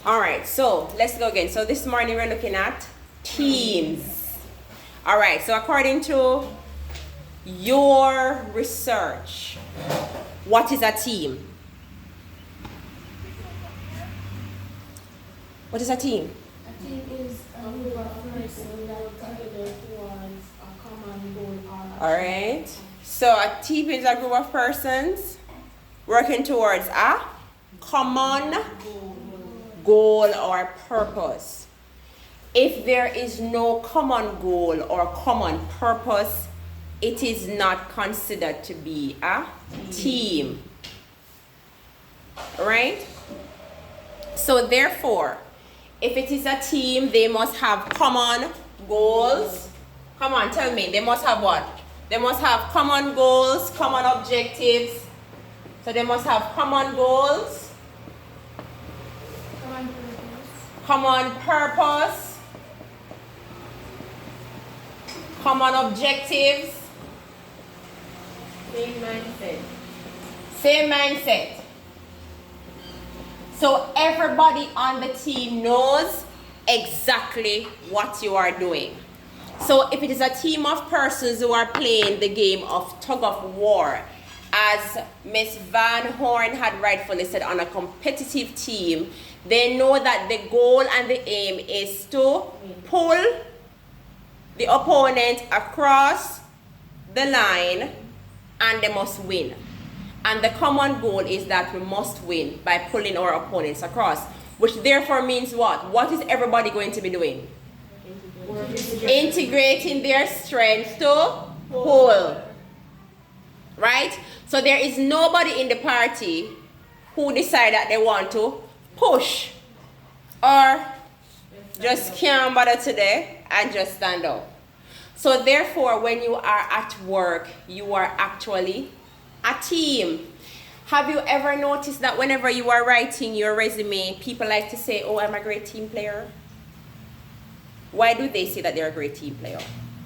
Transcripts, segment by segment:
All right, so let's go again. So this morning we're looking at teams. All right, so according to your research, what is a team? What is a team? A team is a group of persons that work together towards a common goal or All right, so a team is a group of persons working towards a common goal or purpose. If there is no common goal or common purpose, it is not considered to be a team. Right? So therefore, if it is a team, they must have common goals. Come on, tell me, they must have what? They must have common goals, common objectives. So they must have common goals, common purpose, common objectives, same mindset. Same mindset. So everybody on the team knows exactly what you are doing. So if it is a team of persons who are playing the game of tug of war, as Miss Van Horn had rightfully said, on a competitive team, they know that the goal and the aim is to pull the opponent across the line and they must win. And the common goal is that we must win by pulling our opponents across, which therefore means what? What is everybody going to be doing? Integrating their strengths to pull. Right? So there is nobody in the party who decide that they want to push or just can't bother today and just stand up. So therefore, when you are at work, you are actually a team. Have you ever noticed that whenever you are writing your resume, people like to say, oh, I'm a great team player? Why do they say that they're a great team player?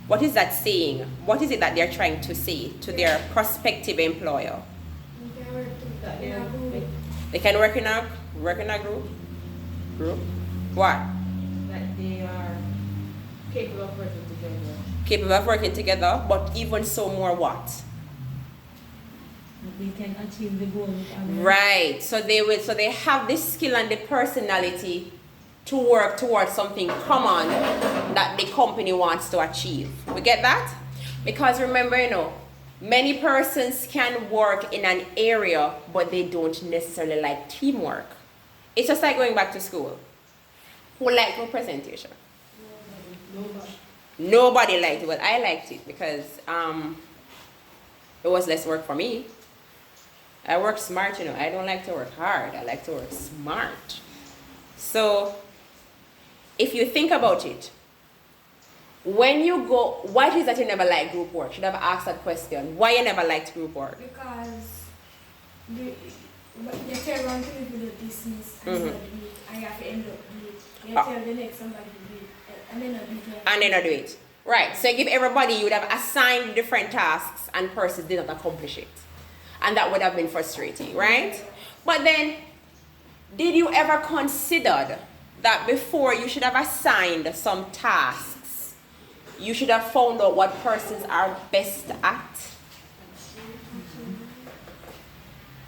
What is that saying? What is it that they're trying to say to their prospective employer? They can work in a group? Group? What? That they are capable of working together. Capable of working together, but even so more what? They can achieve the goal. Right. So they have the skill and the personality to work towards something common that the company wants to achieve. We get that? Because remember, many persons can work in an area, but they don't necessarily like teamwork. It's just like going back to school. Who liked group presentation? Nobody liked it. Well, I liked it because it was less work for me. I work smart, I don't like to work hard. I like to work smart. So if you think about it, when you go, why is it that you never like group work? Should have asked that question. Why you never liked group work? Because you tell one thing to do this and I have to end up doing it. You tell the next somebody to do it and then not do it. And then not do it. Right. So you give everybody, you would have assigned different tasks and persons did not accomplish it. And that would have been frustrating, right? But then, did you ever consider that before you should have assigned some tasks, you should have found out what persons are best at?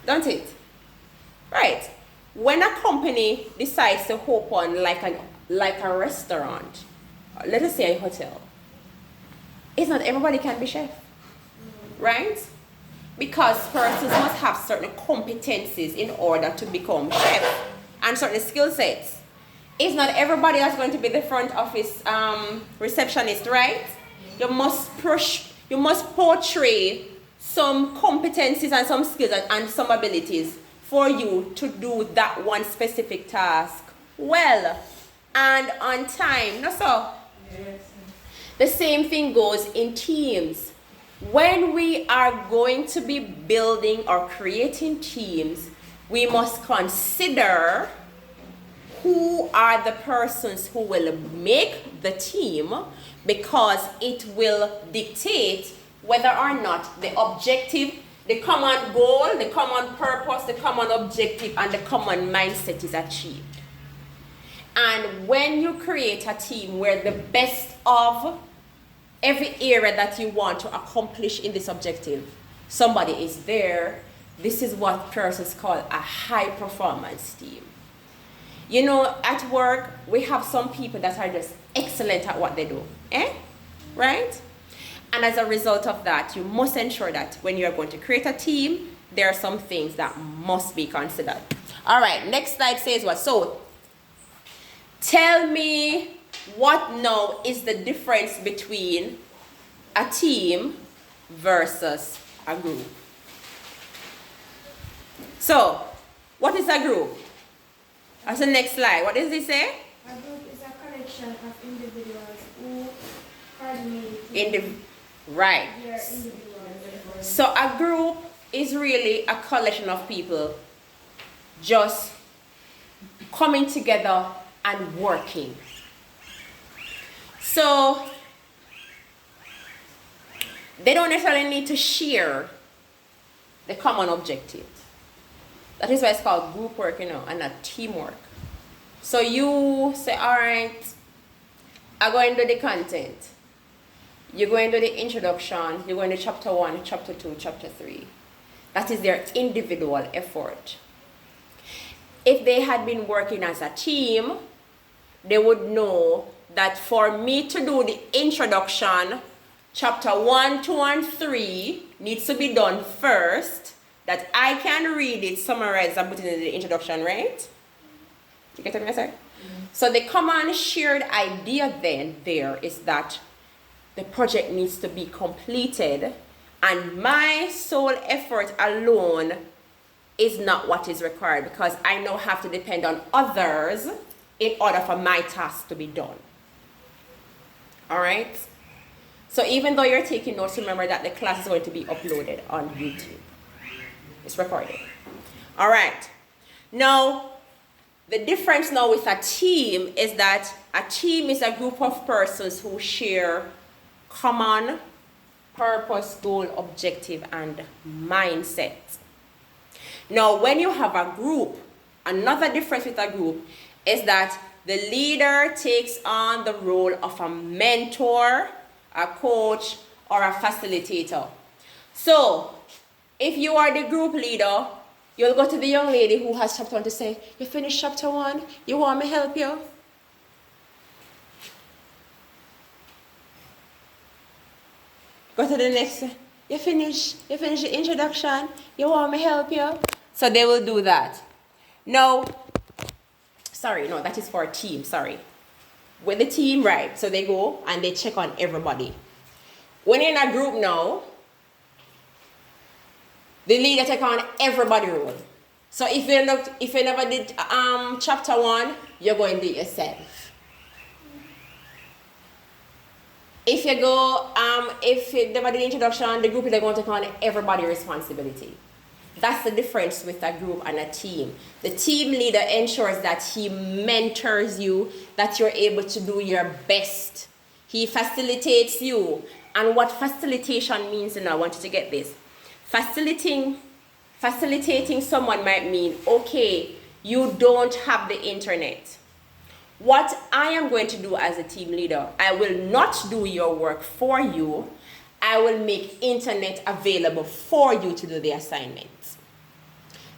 Don't it? Right. When a company decides to open like a restaurant, let us say a hotel, it's not everybody can be chef, right? Because persons must have certain competencies in order to become chef and certain skill sets. It's not everybody that's going to be the front office receptionist, right? You must portray some competencies and some skills and some abilities for you to do that one specific task well and on time. No, so Yes. the same thing goes in teams. When we are going to be building or creating teams, we must consider who are the persons who will make the team, because it will dictate whether or not the objective, the common goal, the common purpose, the common objective, and the common mindset is achieved. And when you create a team where the best of every area that you want to accomplish in this objective, somebody is there, this is what persons call a high performance team. You know, at work, we have some people that are just excellent at what they do, right? And as a result of that, you must ensure that when you're going to create a team, there are some things that must be considered. All right, next slide says what? So, tell me what now is the difference between a team versus a group. So, what is a group? That's the next slide. What does it say? A group is a collection of individuals who coordinate. Right. They are individuals. So a group is really a collection of people just coming together and working. So they don't necessarily need to share the common objective. That is why it's called group work, and not teamwork. So you say, all right, I'm going to do the content. You're going to do the introduction. You're going to chapter 1, chapter 2, chapter 3. That is their individual effort. If they had been working as a team, they would know that for me to do the introduction, chapter 1, 2, and 3 needs to be done first, that I can read it, summarize, and put it in the introduction, right? You get what I'm saying? So the common shared idea then there is that the project needs to be completed, and my sole effort alone is not what is required, because I now have to depend on others in order for my task to be done. All right? So even though you're taking notes, remember that the class is going to be uploaded on YouTube. It's recorded. All right. Now, the difference now with a team is that a team is a group of persons who share common purpose, goal, objective, and mindset. Now, when you have a group, another difference with a group is that the leader takes on the role of a mentor, a coach, or a facilitator. So, if you are the group leader, you'll go to the young lady who has chapter 1 to say, you finished chapter 1, you want me to help you? Go to the next, you finish the introduction, you want me to help you? So they will do that. No, that is for a team, With the team, right, so they go and they check on everybody. When you're in a group now, the leader take on everybody role. So if you never did chapter 1, you're going to do it yourself. If you go, if you never did introduction, the group is going to take on everybody's responsibility. That's the difference with a group and a team. The team leader ensures that he mentors you, that you're able to do your best. He facilitates you. And what facilitation means, and I want you to get this. Facilitating someone might mean, okay, you don't have the internet. What I am going to do as a team leader, I will not do your work for you. I will make internet available for you to do the assignments.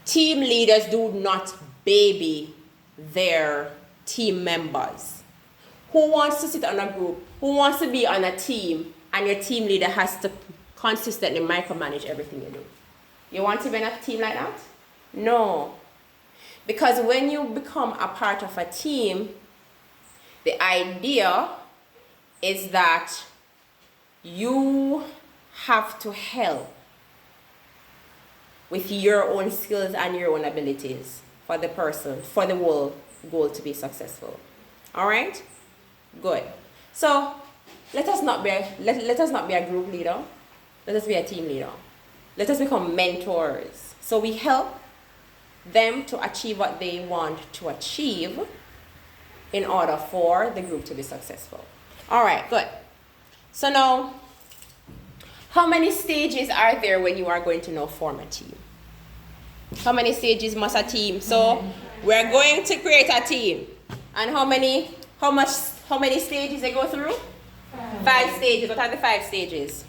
Team leaders do not baby their team members. Who wants to sit on a group? Who wants to be on a team? And your team leader has to consistently micromanage everything you do. You want to be in a team like that? No. Because when you become a part of a team, the idea is that you have to help with your own skills and your own abilities for the person, for the whole goal to be successful. All right? Good. So let us not be a group leader. Let us be a team leader. Let us become mentors. So we help them to achieve what they want to achieve in order for the group to be successful. All right, good. So now, how many stages are there when you are going to now form a team? How many stages must a team? So we're going to create a team. And how many stages they go through? 5 stages. What are the 5 stages?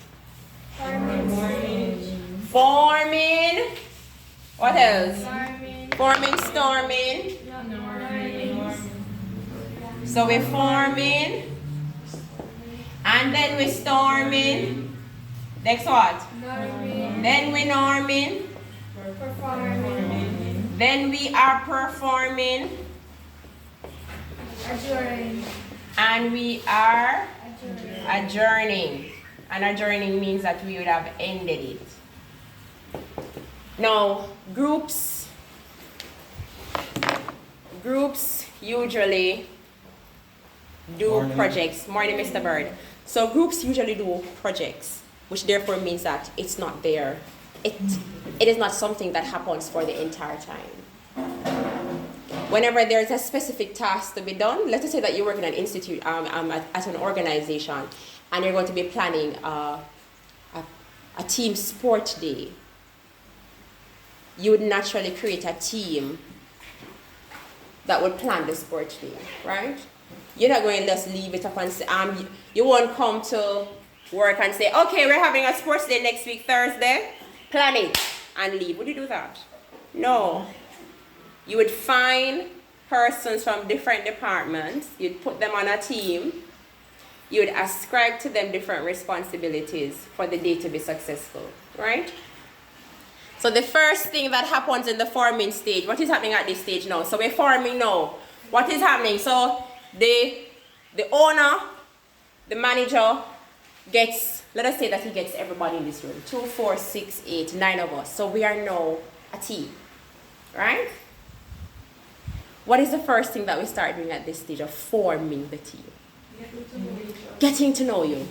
Forming. What else? Forming, storming. So we're forming. And then we're storming. Next what? Then we're norming. Then we are performing. And we are adjourning. And adjourning means that we would have ended it. Now, groups usually do projects. Morning, Mr. Bird. So groups usually do projects, which therefore means that it's not there. It is not something that happens for the entire time. Whenever there's a specific task to be done, let's just say that you work in an institute, at an organization, and you're going to be planning a team sport day. You would naturally create a team that would plan the sport day, right? You're not going to just leave it up and say, you won't come to work and say, okay, we're having a sports day next week, Thursday, plan it and leave. Would you do that? No. You would find persons from different departments, you'd put them on a team, you'd ascribe to them different responsibilities for the day to be successful, right? So the first thing that happens in the forming stage, what is happening at this stage now? So we're forming now. What is happening? So the owner, the manager gets, let us say that he gets everybody in this room. 2, 4, 6, 8, 9 of us. So we are now a team, right? What is the first thing that we start doing at this stage of forming the team? Getting to know you.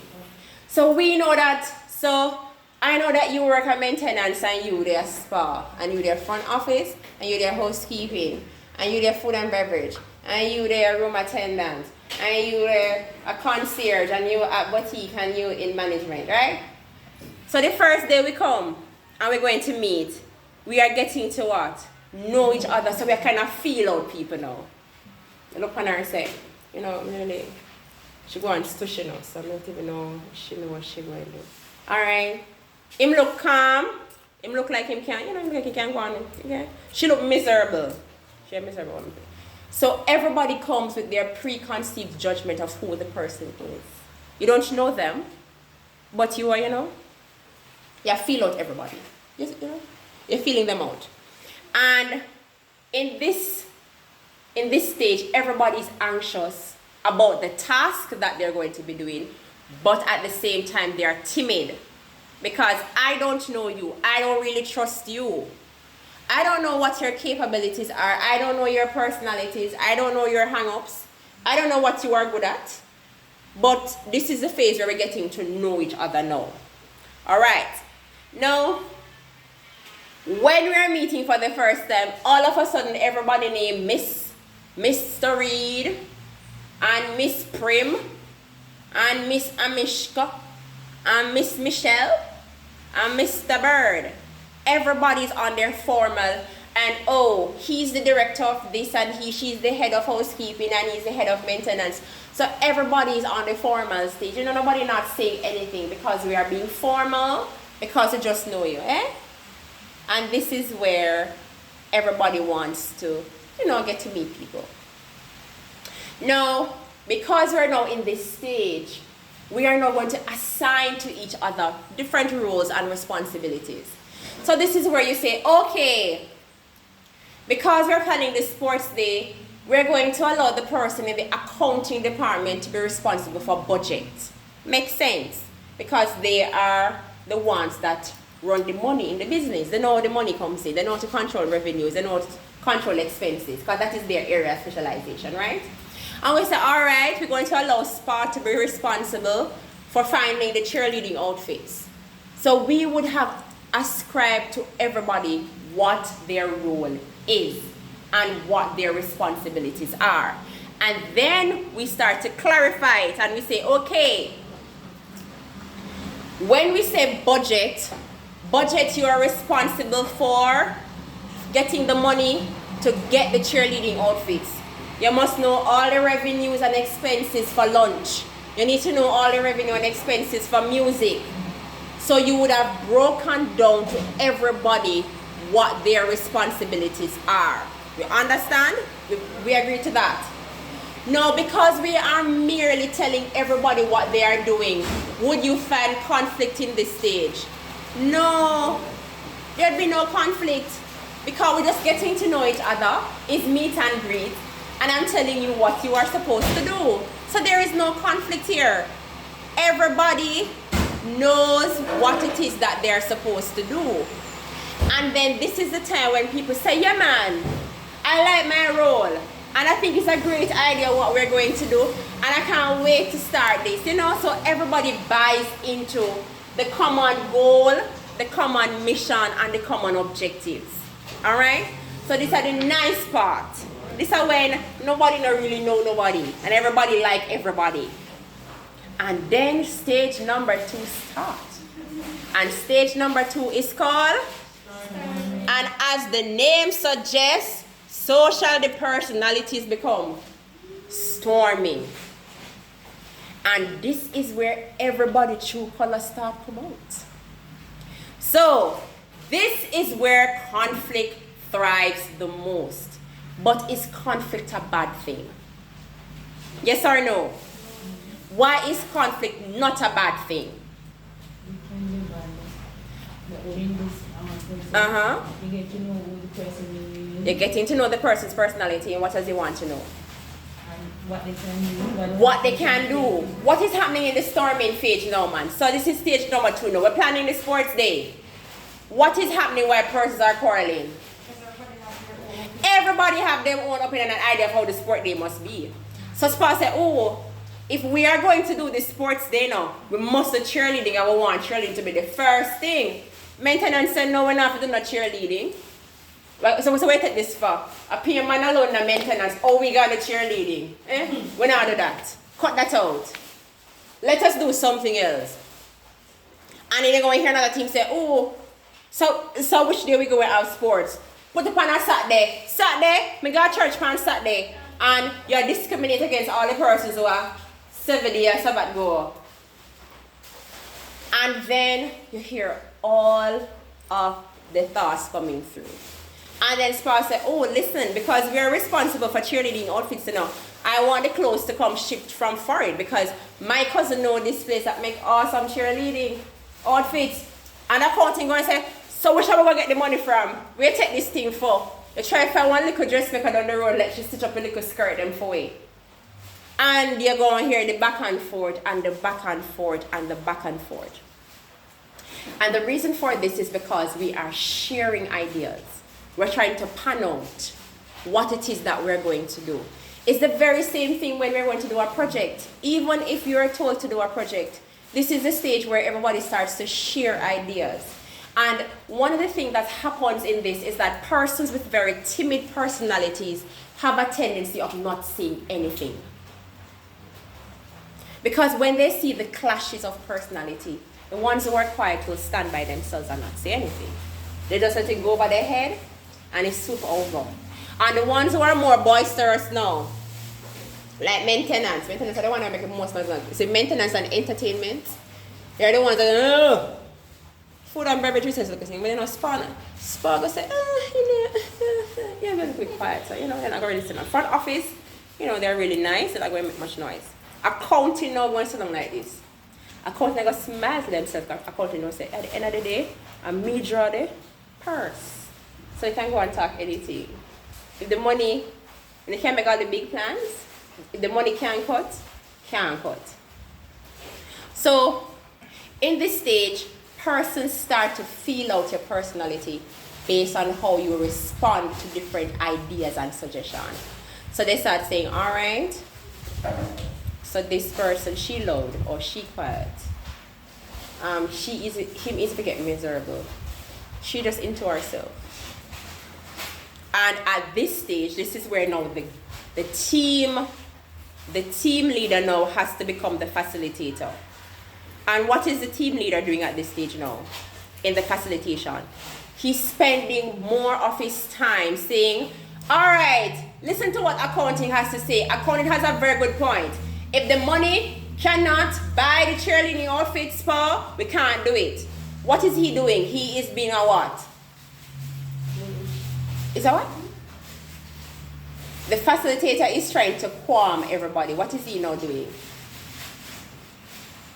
So we know that, so I know that you work at maintenance and you there spa, and you there front office, and you there housekeeping, and you there food and beverage, and you there room attendant, and you there a concierge, and you at boutique, and you in management, right? So the first day we come, and we're going to meet, we are getting to what? Know each other, so we kind of feel out people now. You look on her and say, you know, really, she go and stush, you know, so I don't even know she know what she going to do. Alright. Him look calm. Him look like him can, you know, like he can go on. Okay? She look miserable. She a miserable woman. So everybody comes with their preconceived judgment of who the person is. You don't know them, but you are, you know, you feel out everybody. You know, you're feeling them out. And in this stage, everybody's anxious about the task that they're going to be doing, but at the same time, they are timid. Because I don't know you. I don't really trust you. I don't know what your capabilities are. I don't know your personalities. I don't know your hang-ups. I don't know what you are good at. But this is the phase where we're getting to know each other now. Alright. Now, when we're meeting for the first time, all of a sudden everybody named Mr. Reed, and Miss Prim, and Miss Amishka, and Miss Michelle, and Mr. Bird. Everybody's on their formal, and oh, he's the director of this, and she's the head of housekeeping, and he's the head of maintenance. So everybody's on the formal stage. You know, nobody not saying anything because we are being formal, because we just know you, eh? And this is where everybody wants to, you know, get to meet people. Now, because we're now in this stage, we are now going to assign to each other different roles and responsibilities. So this is where you say, okay, because we're planning this sports day, we're going to allow the person in the accounting department to be responsible for budget. Makes sense, because they are the ones that run the money in the business. They know how the money comes in. They know how to control revenues. They know how to control expenses, because that is their area of specialization, right? And we say, all right, we're going to allow SPA to be responsible for finding the cheerleading outfits. So we would have ascribed to everybody what their role is and what their responsibilities are. And then we start to clarify it, and we say, okay, when we say budget, you are responsible for getting the money to get the cheerleading outfits. You must know all the revenues and expenses for lunch. You need to know all the revenue and expenses for music. So you would have broken down to everybody what their responsibilities are. You understand? We agree to that. No, because we are merely telling everybody what they are doing, would you find conflict in this stage? No, there'd be no conflict because we're just getting to know each other. It's meet and greet, and I'm telling you what you are supposed to do. So there is no conflict here. Everybody knows what it is that they're supposed to do. And then this is the time when people say, yeah man, I like my role. And I think it's a great idea what we're going to do. And I can't wait to start this. You know, so everybody buys into the common goal, the common mission, and the common objectives. Alright? So these are the nice part. This are when nobody don't really know nobody. And everybody like everybody. And then stage number 2 starts. And stage number 2 is called? And as the name suggests, so shall the personalities become storming. And this is where everybody true colors start come out. So this is where conflict thrives the most. But is conflict a bad thing? Yes or no? Why is conflict not a bad thing? Uh-huh. You get to know who the person is. You're getting to know the person's personality and what does he want to know. And what they can do. What they can do. What is happening in the storming phase now, man? So this is stage number 2 now. We're planning the sports day. What is happening while persons are quarreling? Everybody have their own opinion and idea of how the sport day must be. So Spa said, oh, if we are going to do the sports day now, we must do cheerleading and we want cheerleading to be the first thing. Maintenance said, no, we're not doing no cheerleading. So we take this for a PM man alone in maintenance. Oh, we got the cheerleading. We're not do that. Cut that out. Let us do something else. And then you're going to hear another team say, oh, so which day we go have sports? Put it on a Saturday. Saturday, we got church on Saturday. And you're discriminating against all the persons who are 7 years Sabbath go. And then you hear all of the thoughts coming through. And then Spark said, oh, listen, because we are responsible for cheerleading outfits now, I want the clothes to come shipped from foreign because my cousin know this place that make awesome cheerleading outfits. And accounting going to say, so where shall we go get the money from? Where take this thing for? You try to find one little dressmaker down the road, let you stitch up a little skirt them for it. And you're going to hear the back and forth and the back and forth and the back and forth. And the reason for this is because we are sharing ideas. We're trying to pan out what it is that we're going to do. It's the very same thing when we're going to do a project. Even if you're told to do a project, this is the stage where everybody starts to share ideas. And one of the things that happens in this is that persons with very timid personalities have a tendency of not saying anything. Because when they see the clashes of personality, the ones who are quiet will stand by themselves and not say anything. They just let it go over their head and it's swoop over. And the ones who are more boisterous now, like maintenance are the ones that make the most noise. So maintenance and entertainment, they're the ones that food and beverage research looking, but you know, Spa go say, yeah, very quick quiet. So, you know, they're not going to listen. Front office, you know, they're really nice, they're not going to make much noise. Accounting now going to sit down like this. Accounting going to smile to themselves. Accounting will say, at the end of the day, and me draw the purse. So you can go and talk anything. If the money, and you can't make all the big plans, if the money can't cut, can't cut. So, in this stage, persons start to feel out your personality based on how you respond to different ideas and suggestions. So they start saying, all right, so this person, she loud or she quiet. Him easy to get miserable. She just into herself. And at this stage, this is where now the team leader now has to become the facilitator. And what is the team leader doing at this stage now in the facilitation? He's spending more of his time saying, all right, listen to what accounting has to say. Accounting has a very good point. If the money cannot buy the cheerleading outfits, Paul, we can't do it. What is he doing? He is being a what? Is that what? The facilitator is trying to calm everybody. What is he now doing?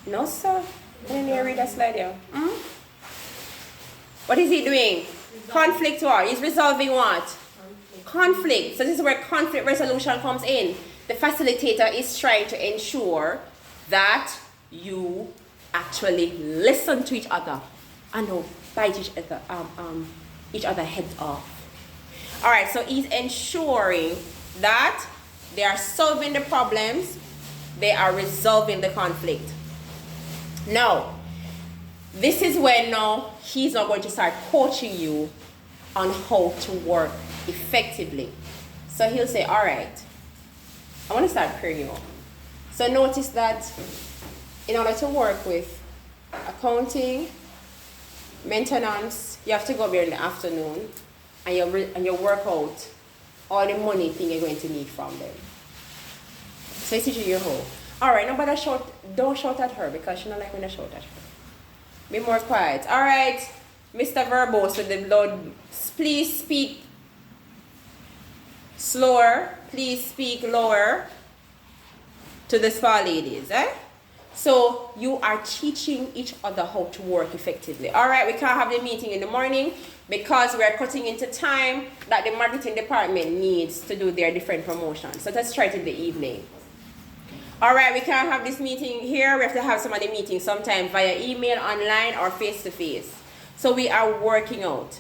No, sir. Can you read that slide here? What is he doing? Conflict what? He's resolving what? Conflict. So this is where conflict resolution comes in. The facilitator is trying to ensure that you actually listen to each other and don't bite each other heads off. All right, so he's ensuring that they are solving the problems, they are resolving the conflict. Now, this is when now he's not going to start coaching you on how to work effectively. So he'll say, all right, I want to start pairing you up. So notice that in order to work with accounting, maintenance, you have to go there in the afternoon and you work out all the money thing you're going to need from them. So it's teaching you how. All right, nobody shout, don't shout at her because she don't like when I shout at her. Be more quiet. All right, Mr. Verbose with the loud, please speak slower. Please speak lower to the spa ladies. So you are teaching each other how to work effectively. All right, we can't have the meeting in the morning because we are cutting into time that the marketing department needs to do their different promotions. So let's try it in the evening. All right, we can't have this meeting here. We have to have some of the meetings sometime via email, online, or face-to-face. So we are working out.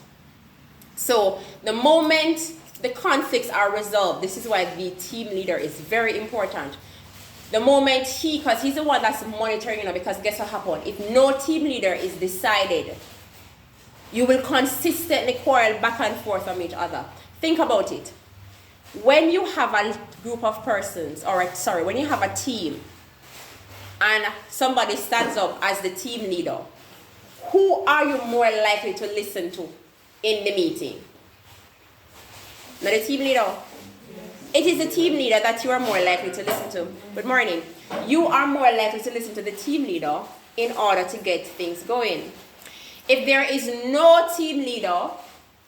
So the moment the conflicts are resolved, this is why the team leader is very important. The moment because he's the one that's monitoring, because guess what happened? If no team leader is decided, you will consistently quarrel back and forth from each other. Think about it. When you have a group of persons, when you have a team, and somebody stands up as the team leader, who are you more likely to listen to in the meeting? Not the team leader. It is the team leader that you are more likely to listen to. Good morning. You are more likely to listen to the team leader in order to get things going. If there is no team leader,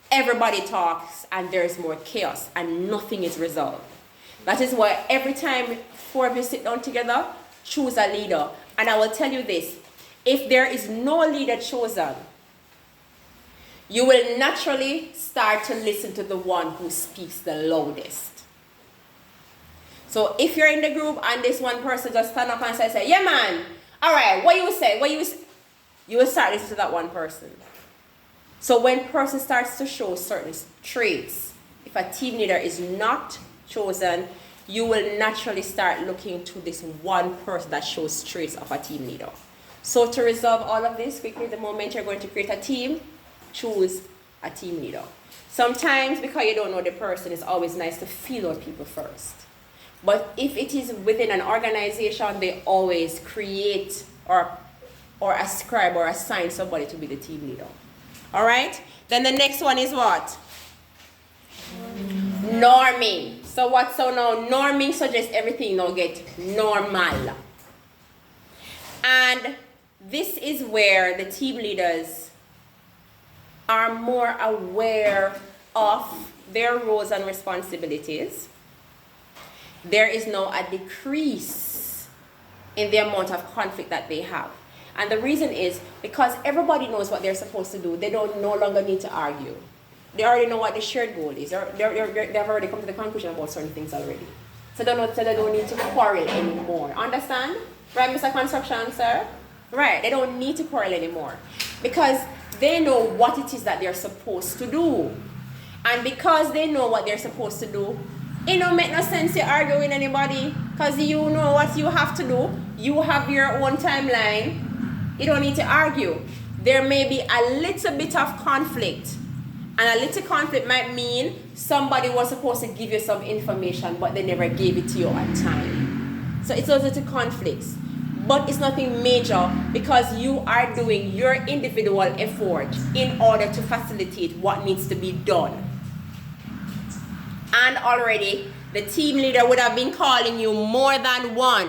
everybody talks and there's more chaos and nothing is resolved. That is why every time four of you sit down together, choose a leader. And I will tell you this, if there is no leader chosen, you will naturally start to listen to the one who speaks the loudest. So if you're in the group and this one person just stand up and say, yeah man, all right, what you say, you will start listening to that one person. So when person starts to show certain traits, if a team leader is not chosen, you will naturally start looking to this one person that shows traits of a team leader. So to resolve all of this quickly, the moment you're going to create a team, choose a team leader. Sometimes because you don't know the person, it's always nice to feel out people first. But if it is within an organization, they always create or ascribe or assign somebody to be the team leader. All right? Then the next one is what? Norming. So now? Norming suggests everything now get normal. And this is where the team leaders are more aware of their roles and responsibilities. There is now a decrease in the amount of conflict that they have. And the reason is because everybody knows what they're supposed to do. They don't no longer need to argue. They already know what the shared goal is. They've already come to the conclusion about certain things already. So they don't need to quarrel anymore. Understand? Right, Mr. Construction, sir? Right, they don't need to quarrel anymore. Because they know what it is that they're supposed to do. And because they know what they're supposed to do, it don't make no sense you argue with anybody. Because you know what you have to do. You have your own timeline. You don't need to argue. There may be a little bit of conflict. And a little conflict might mean somebody was supposed to give you some information, but they never gave it to you on time. So it's those little conflicts. But it's nothing major because you are doing your individual effort in order to facilitate what needs to be done. and already the team leader would have been calling you more than once.